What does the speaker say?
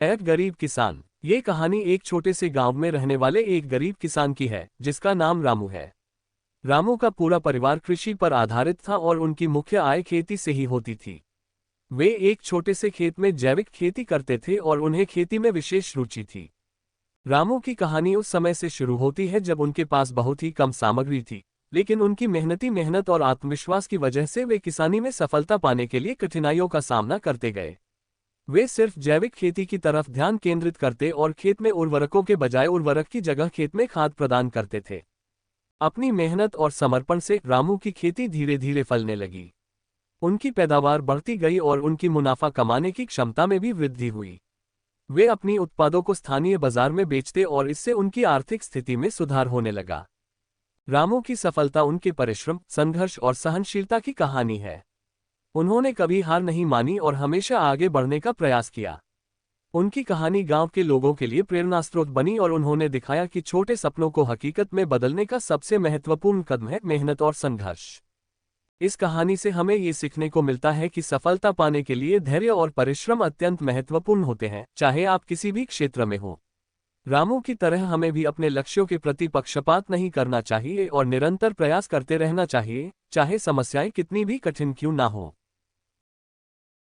एक गरीब किसान। ये कहानी एक छोटे से गांव में रहने वाले एक गरीब किसान की है जिसका नाम रामू है। रामू का पूरा परिवार कृषि पर आधारित था और उनकी मुख्य आय खेती से ही होती थी। वे एक छोटे से खेत में जैविक खेती करते थे और उन्हें खेती में विशेष रुचि थी। रामू की कहानी उस समय से शुरू होती है जब उनके पास बहुत ही कम सामग्री थी, लेकिन उनकी मेहनत और आत्मविश्वास की वजह से वे किसानी में सफलता पाने के लिए कठिनाइयों का सामना करते गए। वे सिर्फ जैविक खेती की तरफ ध्यान केंद्रित करते और खेत में उर्वरकों के बजाय उर्वरक की जगह खेत में खाद प्रदान करते थे। अपनी मेहनत और समर्पण से रामू की खेती धीरे धीरे फलने लगी। उनकी पैदावार बढ़ती गई और उनकी मुनाफा कमाने की क्षमता में भी वृद्धि हुई। वे अपनी उत्पादों को स्थानीय बाजार में बेचते और इससे उनकी आर्थिक स्थिति में सुधार होने लगा। रामू की सफलता उनके परिश्रम, संघर्ष और सहनशीलता की कहानी है। उन्होंने कभी हार नहीं मानी और हमेशा आगे बढ़ने का प्रयास किया। उनकी कहानी गांव के लोगों के लिए प्रेरणास्रोत बनी और उन्होंने दिखाया कि छोटे सपनों को हकीकत में बदलने का सबसे महत्वपूर्ण कदम है मेहनत और संघर्ष। इस कहानी से हमें ये सीखने को मिलता है कि सफलता पाने के लिए धैर्य और परिश्रम अत्यंत महत्वपूर्ण होते हैं, चाहे आप किसी भी क्षेत्र में हो। रामू की तरह हमें भी अपने लक्ष्यों के प्रति पक्षपात नहीं करना चाहिए और निरंतर प्रयास करते रहना चाहिए, चाहे समस्याएं कितनी भी कठिन क्यों ना हो।